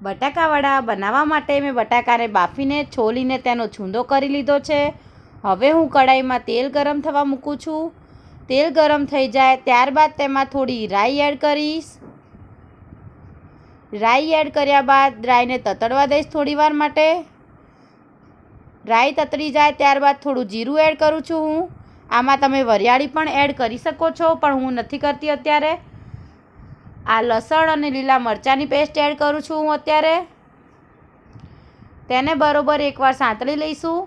બટાકાવડા બનાવવા માટે મેં બટાકાને બાફીને છોલીને તેનો છૂંદો કરી લીધો છે. હવે હું કઢાઈમાં તેલ ગરમ થવા મૂકું છું. તેલ ગરમ થઈ જાય ત્યારબાદ તેમાં થોડી રાઈ એડ કરીશ. રાઈ એડ કર્યા બાદ રાઈને તતડવા દઈશ થોડીવાર માટે. રાઈ તતડી જાય ત્યારબાદ થોડું જીરું એડ કરું છું હું. આમાં તમે વરિયાળી પણ એડ કરી શકો છો, પણ હું નથી કરતી અત્યારે. આ લસણ અને લીલા મરચાંની પેસ્ટ એડ કરું છું હું અત્યારે. તેને બરોબર એકવાર સાંતળી લઈશું.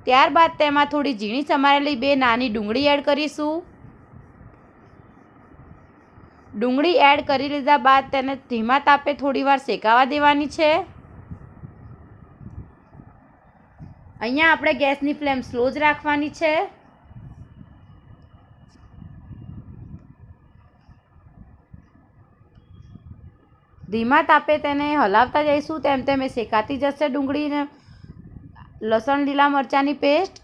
ત્યારબાદ તેમાં થોડી ઝીણી સમારેલી 2 નાની ડુંગળી એડ કરીશું. ડુંગળી એડ કરી લીધા બાદ તેને ધીમા તાપે થોડીવાર શેકાવા દેવાની છે. અહીંયા આપણે ગેસની ફ્લેમ સ્લો જ રાખવાની છે. ધીમા તાપે તેને હલાવતા જઈશું, તેમ તેમ એ શેકાતી જશે ડુંગળીને લસણ લીલા મરચાંની પેસ્ટ.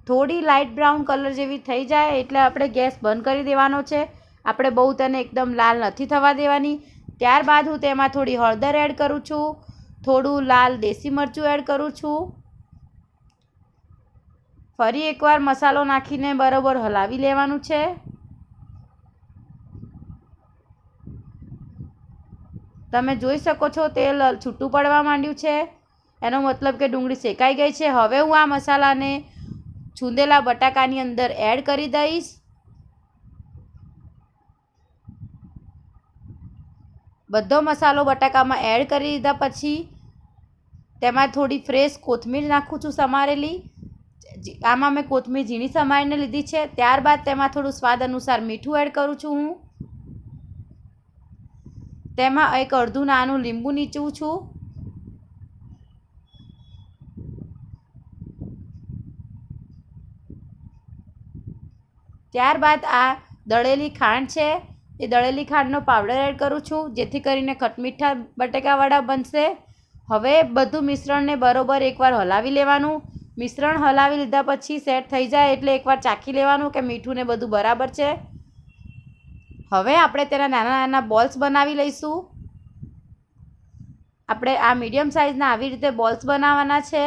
થોડી લાઇટ બ્રાઉન કલર જેવી થઈ જાય એટલે આપણે ગેસ બંધ કરી દેવાનો છે. આપણે બહુ તેને એકદમ લાલ નથી થવા દેવાની. ત્યારબાદ હું તેમાં થોડી હળદર એડ કરું છું, થોડું લાલ દેશી મરચું એડ કરું છું. ફરી એકવાર મસાલો નાખીને બરોબર હલાવી લેવાનું છે. તમે જોઈ શકો છો તેલ છૂટું પડવા માંડ્યું છે, એનો મતલબ કે ડુંગળી શેકાઈ ગઈ છે. હવે હું આ મસાલાને છૂંદેલા બટાકાની અંદર એડ કરી દઈશ. બધો મસાલો બટાકામાં એડ કરી દીધા પછી તેમાં થોડી ફ્રેશ કોથમીર નાખું છું સમારેલી. આમાં મેં કોથમીર ઝીણી સમારીને લીધી છે. ત્યારબાદ તેમાં થોડું સ્વાદ અનુસાર મીઠું એડ કરું છું હું. તેમાં એક અડધું નાનું લીંબુ નીચું છું. ત્યારબાદ આ દળેલી ખાંડ છે, એ દળેલી ખાંડનો પાવડર એડ કરું છું, જેથી કરીને ખટમીઠા બટાકાવડા બનશે. હવે બધું મિશ્રણને બરોબર એકવાર હલાવી લેવાનું. મિશ્રણ હલાવી લીધા પછી સેટ થઈ જાય એટલે એકવાર ચાખી લેવાનું કે મીઠું ને બધું બરાબર છે. હવે આપણે તેના નાના નાના બોલ્સ બનાવી લઈશું. આપણે આ મીડિયમ સાઇઝના આવી રીતે બોલ્સ બનાવવાના છે.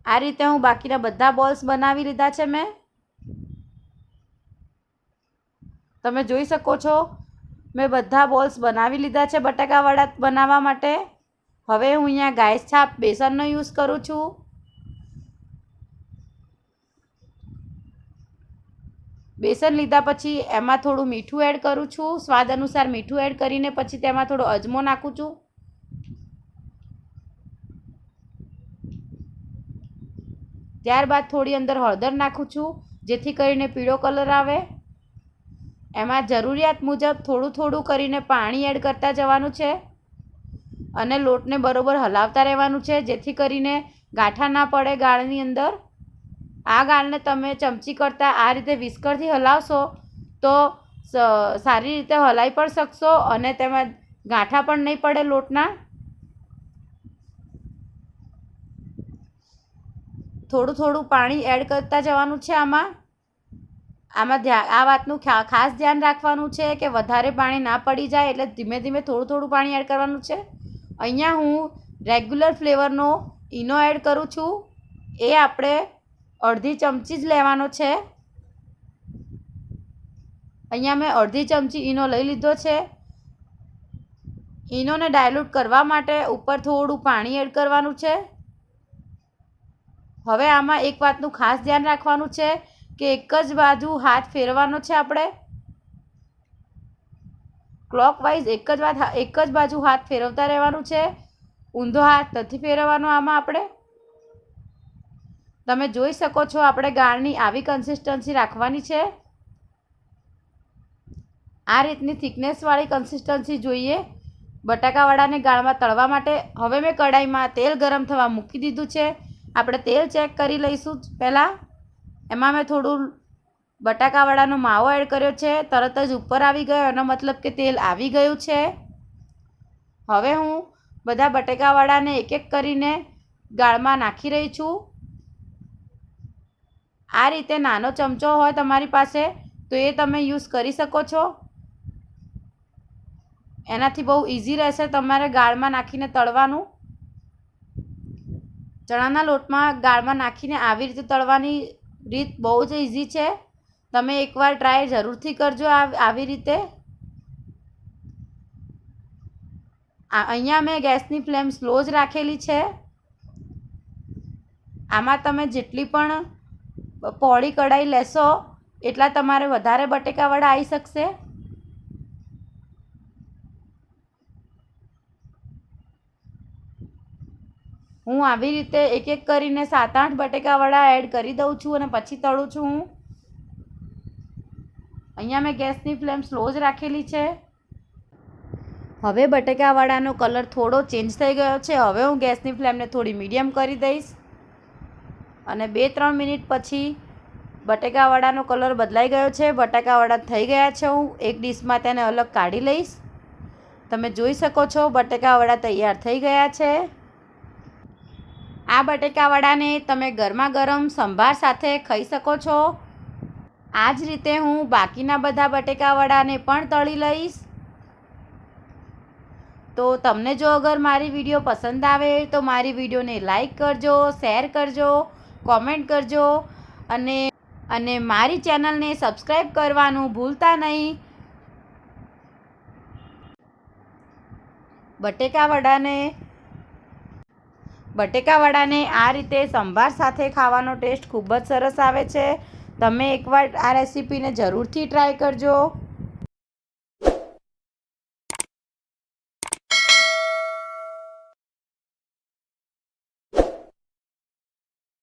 આ રીતે હું બાકીના બધા બોલ્સ બનાવી લીધા છે મેં. તમે જોઈ શકો છો મેં બધા બોલ્સ બનાવી લીધા છે બટાકાવડા બનાવવા માટે. હવે હું અહીંયા ગાય છાપ બેસનનો યુઝ કરું છું. બેસન લીધા પછી એમાં થોડું મીઠું એડ કરું છું, સ્વાદ અનુસાર મીઠું એડ કરીને પછી તેમાં થોડો અજમો નાખું છું. ત્યારબાદ થોડી અંદર હળદર નાખું છું, જેથી કરીને પીળો કલર આવે. એમાં જરૂરિયાત મુજબ થોડું થોડું કરીને પાણી એડ કરતા જવાનું છે અને લોટને બરોબર હલાવતા રહેવાનું છે, જેથી કરીને ગાંઠા ના પડે ગાળની અંદર. આ ગાળને તમે ચમચી કરતાં આ રીતે વિસ્કરથી હલાવશો તો સારી રીતે હલાવી પણ શકશો અને તેમાં ગાંઠા પણ નહીં પડે લોટના. થોડું થોડું પાણી એડ કરતા જવાનું છે આમાં. આ વાતનું ખાસ ધ્યાન રાખવાનું છે કે વધારે પાણી ના પડી જાય, એટલે ધીમે ધીમે થોડું થોડું પાણી એડ કરવાનું છે. અહીંયા હું રેગ્યુલર ફ્લેવરનો ઈનો એડ કરું છું. એ આપણે અડધી ચમચી જ લેવાનો છે. અહીંયા મેં અડધી ચમચી ઈનો લઈ લીધો છે. ઈનોને ડાયલ્યુટ કરવા માટે ઉપર થોડું પાણી એડ કરવાનું છે. હવે આમાં એક વાતનું ખાસ ધ્યાન રાખવાનું છે કે એક જ બાજુ હાથ ફેરવાનો છે આપણે. ક્લોકવાઇઝ એક જ બાજુ હાથ ફેરવતા રહેવાનું છે. ઊંધો હાથ નથી ફેરવવાનો આમાં આપણે. તમે જોઈ શકો છો આપણે ગાળની આવી કન્સિસ્ટન્સી રાખવાની છે. આ રીતની થિકનેસવાળી કન્સિસ્ટન્સી જોઈએ બટાકાવડાને ગાળમાં તળવા માટે. હવે મેં કઢાઈમાં તેલ ગરમ થવા મૂકી દીધું છે. આપણે તેલ ચેક કરી લઈશું પહેલાં. એમાં મેં થોડું બટાકાવડાનો માવો એડ કર્યો છે. તરત જ ઉપર આવી ગયો, એનો મતલબ કે તેલ આવી ગયું છે. હવે હું બધા બટાકાવડાને એક એક કરીને ગાળમાં નાખી રહી છું. આ રીતે નાનો ચમચો હોય તમારી પાસે તો એ તમે યુઝ કરી શકો છો. એનાથી બહુ ઇઝી રહેશે તમારે ગાળમાં નાખીને તળવાનું. ચણાના લોટમાં ગાળમાં નાખીને આવી રીતે તળવાની રીત બહુ જ ઇઝી છે. તમે એકવાર ટ્રાય જરૂરથી કરજો આવી રીતે. અહીંયા મેં ગેસની ફ્લેમ સ્લો જ રાખેલી છે. આમાં તમે જેટલી પણ પહોળી કઢાઈ લેશો એટલા તમારે વધારે બટેકાવડા આવી શકશે. હું આવી રીતે એક એક કરીને 7-8 બટેકાવડા એડ કરી દઉં છું અને પછી તળું છું હું. અહીંયા મેં ગેસની ફ્લેમ સ્લો જ રાખેલી છે. હવે બટેકાવડાનો કલર થોડો ચેન્જ થઈ ગયો છે. હવે હું ગેસની ફ્લેમને થોડી મીડિયમ કરી દઈશ અને 2-3 મિનિટ પછી બટેકાવડાનો કલર બદલાઈ ગયો છે. બટાકાવડા થઈ ગયા છે. હું એક ડીશમાં તેને અલગ કાઢી લઈશ. તમે જોઈ શકો છો બટેકાવડા તૈયાર થઈ ગયા છે. આ બટેકાવડાને તમે ગરમા ગરમ સંભાર સાથે ખાઈ શકો છો. આ જ રીતે હું બાકીના બધા બટેકાવડાને પણ તળી લઈશ. તો તમને જો અગર મારી વિડીયો પસંદ આવે તો મારી વિડીયોને લાઈક કરજો, શેર કરજો, કોમેન્ટ કરજો અને મારી ચેનલને સબસ્ક્રાઈબ કરવાનું ભૂલતા નહીં. બટેકાવડાને આ રીતે સંભાર સાથે ખાવાનો ટેસ્ટ ખૂબ જ સરસ આવે છે. તમે એકવાર આ રેસીપીને જરૂરથી ટ્રાય કરજો.